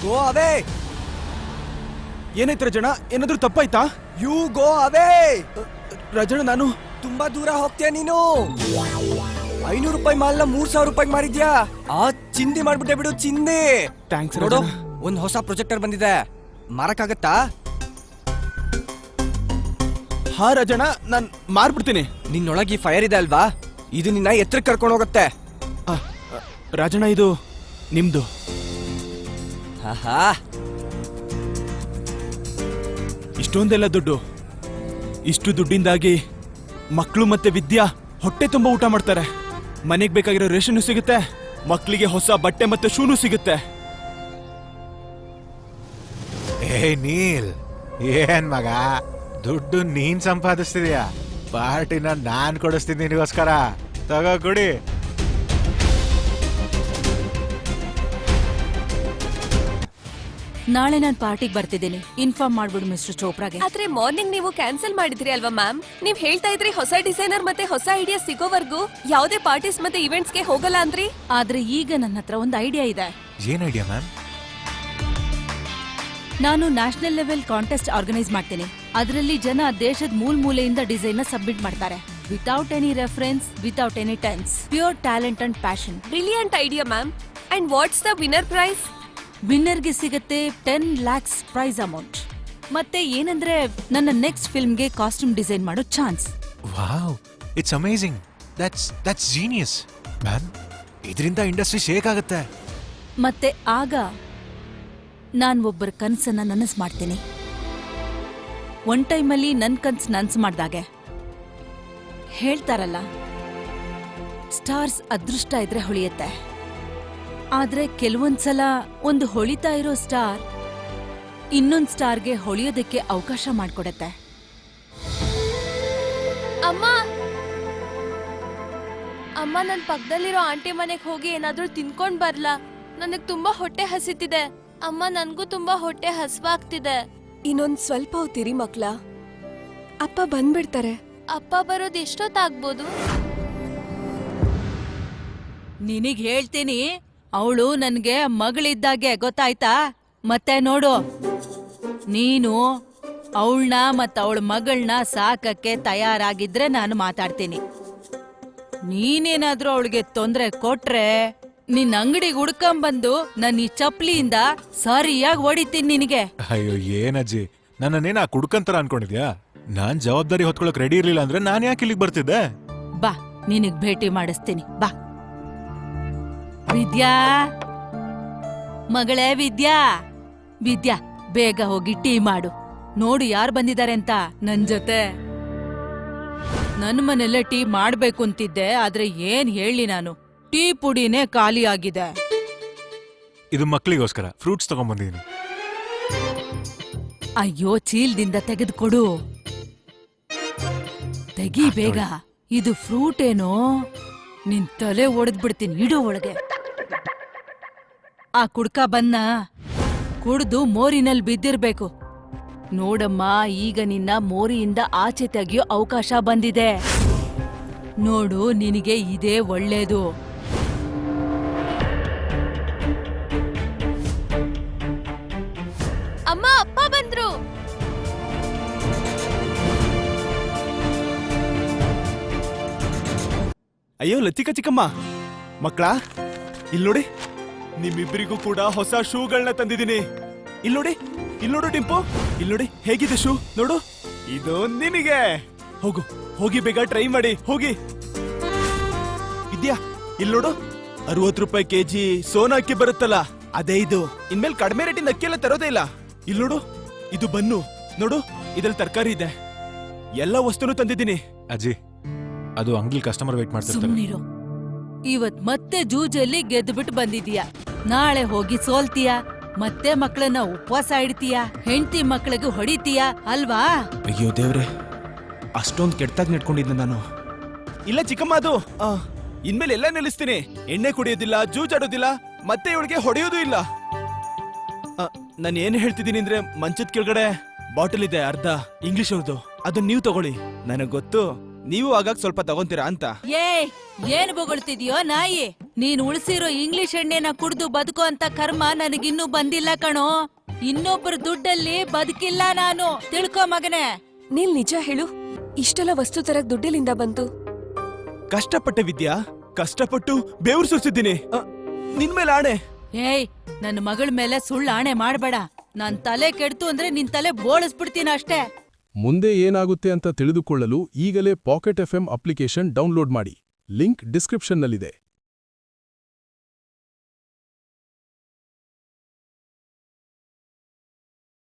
ಗೋ ಅವೇ. ಏನಾಯ್ತು ರಜಣ? ಏನಾದ್ರೂ ತಪ್ಪಾಯ್ತಾ? You go ಅವೇ. ರಜಣ, ನಾನು ತುಂಬಾ ದೂರ ಹೋಗ್ತೀಯ ನೀನು. 500 ರೂಪಾಯಿ ಮಾಲ್ನ 3000 ರೂಪಾಯಿ ಮಾರಿದ್ಯಾ? ಆ ಚಿಂದಿ ಮಾಡ್ಬಿಟ್ಟೆ ಬಿಡು, ಚಿಂದಿ. ಥ್ಯಾಂಕ್ಸ್. ನೋಡು, ಒಂದ್ ಹೊಸ ಪ್ರೊಜೆಕ್ಟರ್ ಬಂದಿದೆ, ಮಾರಕ್ಕಾಗತ್ತಾ? ಹಾ ರಜಣ, ನಾನ್ ಮಾರ್ಬಿಡ್ತೀನಿ. ನಿನ್ನೊಳಗೆ ಫೈರ್ ಇದೆ ಅಲ್ವಾ, ಇದು ನಿನ್ನ ಎತ್ತರಕ್ಕೆ ಕರ್ಕೊಂಡು ಹೋಗುತ್ತೆ. ರಾಜಣ್ಣ, ಇದು ನಿಮ್ದು. ಹಾ, ಇಷ್ಟೊಂದೆಲ್ಲ ದುಡ್ಡು. ಇಷ್ಟು ದುಡ್ಡಿಂದಾಗಿ ಮಕ್ಕಳು ಮತ್ತೆ ವಿದ್ಯಾ ಹೊಟ್ಟೆ ತುಂಬಾ ಊಟ ಮಾಡ್ತಾರೆ. ಮನೆಗೆ ಬೇಕಾಗಿರೋ ರೇಷನ್ ಸಿಗುತ್ತೆ, ಮಕ್ಕಳಿಗೆ ಹೊಸ ಬಟ್ಟೆ ಮತ್ತೆ ಶೂನು ಸಿಗುತ್ತೆ. ಏ ನೀಲ್, ಏನ್ ಮಗ, ದುಡ್ಡು ನೀನ್ ಸಂಪಾದಿಸ್ತಿದ್ಯಾ? ಪಾರ್ಟಿನ ನಾನ್ ಕೊಡಿಸ್ತೀನಿ ನಿನಗೋಸ್ಕರ. ತಗೋ ಕೊಡಿ. ನಾಳೆ ನಾನು ಪಾರ್ಟಿಗೆ ಬರ್ತಿದ್ದೀನಿ, ಇನ್ಫಾರ್ಮ್ ಮಾಡ್ಬಿಡು ಮಿಸ್ಟರ್ ಚೋಪ್ರಾಗೆ. ಆದ್ರೆ ಮಾರ್ನಿಂಗ್ ನೀವು ಕ್ಯಾನ್ಸಲ್ ಮಾಡಿದ್ರಿ ಅಲ್ವಾ ಮ್ಯಾಮ್? ನೀವ್ ಹೇಳ್ತಾ ಇದ್ರಿ ಹೊಸ ಡಿಸೈನರ್ ಮತ್ತೆ ಹೊಸ ಐಡಿಯಾ ಸಿಗೋವರೆಗೂ ಯಾವುದೇ ಪಾರ್ಟೀಸ್ ಮತ್ತೆ ಇವೆಂಟ್ಸ್ ಗೆ ಹೋಗಲ್ಲ ಅಂದ್ರಿ. ಆದ್ರೆ ಈಗ ನನ್ನ ಹತ್ರ ಒಂದು ಐಡಿಯಾ ಇದೆ. ಏನ್ ಐಡಿಯಾ ಮ್ಯಾಮ್? ನಾನು ನ್ಯಾಷನಲ್ ಲೆವೆಲ್ ಕಾಂಟೆಸ್ಟ್ ಆರ್ಗನೈಸ್ ಮಾಡ್ತೀನಿ. ಅದರಲ್ಲಿ ಜನ ದೇಶದ ಮೂಲೆಯಿಂದ ಡಿಸೈನ್ ನ ಸಬ್ಮಿಟ್ ಮಾಡ್ತಾರೆ. Without any reference, without any tense, pure talent and passion. Brilliant idea ma'am. And what's the winner prize? ವಿನ್ನರ್ಗೆ ಸಿಗುತ್ತೆ 10 lakhs ಪ್ರೈಸ್ ಅಮೌಂಟ್. ಮತ್ತೆ ಏನಂದ್ರೆ ನನ್ನ ನೆಕ್ಸ್ಟ್ ಫಿಲ್ಮ್ಗೆ ಕಾಸ್ಟ್ಯೂಮ್ ಡಿಸೈನ್ ಮಾಡೋ chance. Wow, it's amazing. That's genius ma'am. ಇದರಿಂದ industry shake ಆಗುತ್ತೆ. ಮತ್ತೆ ಆಗ ನಾನ್ ಒಬ್ಬರ ಕನ್ಸನ್ನ ನನಸ್ ಮಾಡ್ತೀನಿ. ಒನ್ ಟೈಮಲ್ಲಿ ನನ್ ಕನ್ಸ್ ನನ್ಸ್ ಮಾಡ್ದಾಗೆ. ಹೇಳ್ತಾರಲ್ಲ, ಸ್ಟಾರ್ಸ್ ಅದೃಷ್ಟ ಇದ್ರೆ ಹೊಳಿಯುತ್ತೆ. ಆದ್ರೆ ಕೆಲವೊಂದ್ಸಲ ಒಂದು ಹೊಳಿತಾ ಇರೋ ಸ್ಟಾರ್ ಇನ್ನೊಂದ್ ಸ್ಟಾರ್ಗೆ ಹೊಳಿಯೋದಕ್ಕೆ ಅವಕಾಶ ಮಾಡ್ಕೊಡತ್ತೆ. ಅಮ್ಮ, ಅಮ್ಮ, ನನ್ ಪಕ್ಕದಲ್ಲಿರೋ ಆಂಟಿ ಮನೆಗ್ ಹೋಗಿ ಏನಾದ್ರೂ ತಿನ್ಕೊಂಡ್ ಬರ್ಲಾ? ನನಗ್ ತುಂಬಾ ಹೊಟ್ಟೆ ಹಸಿತಿದೆ. ಅಮ್ಮ, ನನ್ಗೂ ತುಂಬಾ ಹೊಟ್ಟೆ ಹಸ್ವಾಗ್ತಿದೆ. ಇನ್ನೊಂದ್ ಸ್ವಲ್ಪ ಹೊತ್ತಿರಿ ಮಕ್ಳ, ಅಪ್ಪ ಬಂದ್ಬಿಡ್ತಾರೆ. ಅಪ್ಪ ಬರೋದ್ ಎಷ್ಟೊತ್ತಾಗ್ಬೋದು? ನಿನಗ್ ಹೇಳ್ತೀನಿ, ಅವಳು ನನ್ಗೆ ಮಗಳಿದ್ದಾಗೆ, ಗೊತ್ತಾಯ್ತಾ? ಮತ್ತೆ ನೋಡು, ನೀನು ಅವಳನ್ನ ಮತ್ತ ಅವಳ ಮಗಳನ್ನ ಸಾಕಕ್ಕೆ ತಯಾರಾಗಿದ್ರೆ ನಾನು ಮಾತಾಡ್ತೀನಿ. ನೀನೇನಾದ್ರೂ ಅವಳಿಗೆ ತೊಂದ್ರೆ ಕೊಟ್ರೆ ನಿನ್ ಅಂಗಡಿಗೆ ಹುಡ್ಕೊಂಬಂದು ನನ್ನ ಈ ಚಪ್ಲಿಯಿಂದ ಸರಿಯಾಗಿ ಹೊಡಿತೀನಿ ನಿನಗೆ. ಅಯ್ಯೋ, ಏನಜ್ಜಿ, ನನ್ನನ್ನೇನ ಕುಡ್ಕಂತರ ಅನ್ಕೊಂಡಿದ್ಯಾ? ನಾನ್ ಜವಾಬ್ದಾರಿ ಹೊತ್ಕೊಳಕ್ ರೆಡಿ ಇರ್ಲಿಲ್ಲ ಅಂದ್ರೆ ನಾನ್ ಯಾಕೆ ಇಲ್ಲಿಗೆ ಬರ್ತಿದ್ದೆ? ಬಾ, ನಿನಗ್ ಭೇಟಿ ಮಾಡಿಸ್ತೀನಿ, ಬಾ. ವಿದ್ಯಾ, ಮಗಳೇ ವಿದ್ಯಾ, ವಿದ್ಯಾ, ಬೇಗ ಹೋಗಿ ಟೀ ಮಾಡು. ನೋಡು ಯಾರು ಬಂದಿದ್ದಾರೆ ಅಂತ ನನ್ ಜೊತೆ. ನನ್ ಮನೆಯಲ್ಲೇ ಟೀ ಮಾಡ್ಬೇಕು ಅಂತಿದ್ದೆ, ಆದ್ರೆ ಏನ್ ಹೇಳಿ ನಾನು, ಟೀ ಪುಡಿನೇ ಖಾಲಿ ಆಗಿದೆ. ಇದು ಮಕ್ಕಳಿಗೋಸ್ಕರ ಫ್ರೂಟ್ಸ್ ತಗೊಂಡ್ಬಂದಿದ್ದೀನಿ. ಅಯ್ಯೋ, ಚೀಲ್ದಿಂದ ತೆಗೆದುಕೊಡು. ತೆಗಿ ಬೇಗ. ಇದು ಫ್ರೂಟ್ ಏನೋ, ನಿನ್ ತಲೆ ಒಡೆದ್ಬಿಡ್ತೀನಿ, ಇಡೋ ಒಳಗೆ. ಆ ಕುಡ್ಕ ಬನ್ನ ಕುಡ್ದು ಮೋರಿನಲ್ಲಿ ಬಿದ್ದಿರ್ಬೇಕು. ನೋಡಮ್ಮ, ಈಗ ನಿನ್ನ ಮೋರಿಯಿಂದ ಆಚೆ ತೆಗಿಯೋ ಅವಕಾಶ ಬಂದಿದೆ. ನೋಡು, ನಿನಗೆ ಇದೇ ಒಳ್ಳೇದು. ಅಮ್ಮ, ಅಪ್ಪ ಬಂದ್ರು. ಅಯ್ಯೋ ಲತಿಕಾ ಚಿಕ್ಕಮ್ಮ, ಮಕ್ಕಳ ಇಲ್ನೋಡಿ, ನಿಮ್ಮಿಬ್ಬರಿಗೂ ಕೂಡ ಹೊಸ ಶೂಗಳನ್ನ ತಂದಿದ್ದೀನಿ. ಇಲ್ನೋಡಿ, ಇಲ್ನೋಡು ಟಿಂಪು, ಇಲ್ನೋಡಿ ಹೇಗಿದೆ ಶೂ, ನೋಡು. ಇದು ನಿನಗೆ. ಹೋಗು, ಹೋಗಿ ಬೇಗ ಟ್ರೈ ಮಾಡಿ, ಹೋಗಿ. ಇದ್ಯಾ, ಇಲ್ನೋಡು, 60 ರೂಪಾಯಿ ಕೆಜಿ ಸೋನಾ ಅಕ್ಕಿ ಬರುತ್ತಲ್ಲ, ಅದೇ ಇದು. ಇನ್ಮೇಲೆ ಕಡಿಮೆ ರೇಟಿನ ಅಕ್ಕಿ ಎಲ್ಲ ತರೋದೇ ಇಲ್ಲ. ಇಲ್ನೋಡು, ಇದು ಬನ್ನು, ನೋಡು, ಇದ್ರಲ್ಲಿ ತರಕಾರಿ ಇದೆ, ಎಲ್ಲ ವಸ್ತುನು ತಂದಿದ್ದೀನಿ. ಅಜ್ಜಿ, ಅದು ಅಂಗಡಿ ಕಸ್ಟಮರ್ ವೇಟ್ ಮಾಡ್ತಿರ್ತಾರೆ. ಸುಮ್ನಿರು. ಇವತ್ ಮತ್ತೆ ಜೂಜಲ್ಲಿ ಗೆದ್ದುಬಿಟ್ಟು ಬಂದಿದೀಯ, ನಾಳೆ ಹೋಗಿ ಸೋಲ್ತೀಯ, ಮತ್ತೆ ಮಕ್ಕಳನ್ನ ಉಪವಾಸ ಇಡ್ತೀಯ, ಹೆಂಡತಿ ಮಕ್ಕಳಿಗೆ ಹೊಡಿತೀಯ ಅಲ್ವಾ? ಅಯ್ಯೋ ದೇವ್ರೆ, ಅಷ್ಟೊಂದು ಕೆಟ್ಟಾಗಿ ನೆಟ್ಕೊಂಡಿದ್ದೆ ನಾನು. ಇಲ್ಲ ಚಿಕ್ಕಮ್ಮ, ಅದು ಇನ್ಮೇಲೆ ಎಲ್ಲ ನಿಲ್ಲಿಸ್ತೀನಿ. ಎಣ್ಣೆ ಕುಡಿಯೋದಿಲ್ಲ, ಜೂಜಾಡೋದಿಲ್ಲ, ಮತ್ತೆ ಇವಳಿಗೆ ಹೊಡೆಯೋದು ಇಲ್ಲ. ನಾನು ಏನ್ ಹೇಳ್ತಿದ್ದೀನಿ ಅಂದ್ರೆ, ಮಂಚದ ಕೆಳಗಡೆ ಬಾಟಲ್ ಇದೆ ಅರ್ಧ, ಇಂಗ್ಲಿಷ್ ಅವ್ರದ್ದು, ಅದನ್ನ ನೀವು ತಗೊಳ್ಳಿ. ನನಗ್ ಗೊತ್ತು ನೀವು ಆಗಾಗ ಸ್ವಲ್ಪ ತಗೊಂತೀರಾ ಅಂತ. ಏನ್ ಬೊಗಳ್ತಿದ್ಯೋ ನಾಯಿ? ನೀನ್ ಉಳಿಸಿರೋ ಇಂಗ್ಲಿಷ್ ಎಣ್ಣೆನ ಕುಡ್ದು ಬದುಕೋ ಅಂತ ಕರ್ಮ ನನಗಿನ್ನೂ ಬಂದಿಲ್ಲ ಕಣೋ. ಇನ್ನೊಬ್ಬರ ದುಡ್ಡಲ್ಲಿ ಬದುಕಿಲ್ಲ ನಾನು, ತಿಳ್ಕೊ ಮಗನೇ. ನೀಲ್ ನಿಜ ಹೇಳು, ಇಷ್ಟೆಲ್ಲ ವಸ್ತು ತರಕ್ ದುಡ್ಡಿಲಿಂದ ಬಂತು? ಕಷ್ಟಪಟ್ಟೆ ವಿದ್ಯಾ, ಕಷ್ಟಪಟ್ಟು ಬೇವ್ರು ಸುರಿಸಿದ್ದೀನಿ. ನಿನ್ಮೇಲೆ ಆಣೆ. ನನ್ನ ಮಗಳ ಮೇಲೆ ಸುಳ್ಳು ಆಣೆ ಮಾಡ್ಬೇಡ. ನನ್ ತಲೆ ಕೆಡ್ತು ಅಂದ್ರೆ ನಿನ್ ತಲೆ ಬೋಳಿಸ್ಬಿಡ್ತೀನಿ ಅಷ್ಟೇ. ಮುಂದೆ ಏನಾಗುತ್ತೆ ಅಂತ ತಿಳಿದುಕೊಳ್ಳಲು ಈಗಲೇ ಪಾಕೆಟ್ ಎಫ್ಎಂ ಅಪ್ಲಿಕೇಶನ್ ಡೌನ್ಲೋಡ್ ಮಾಡಿ. ಲಿಂಕ್ ಡಿಸ್ಕ್ರಿಪ್ಷನ್ನಲ್ಲಿದೆ.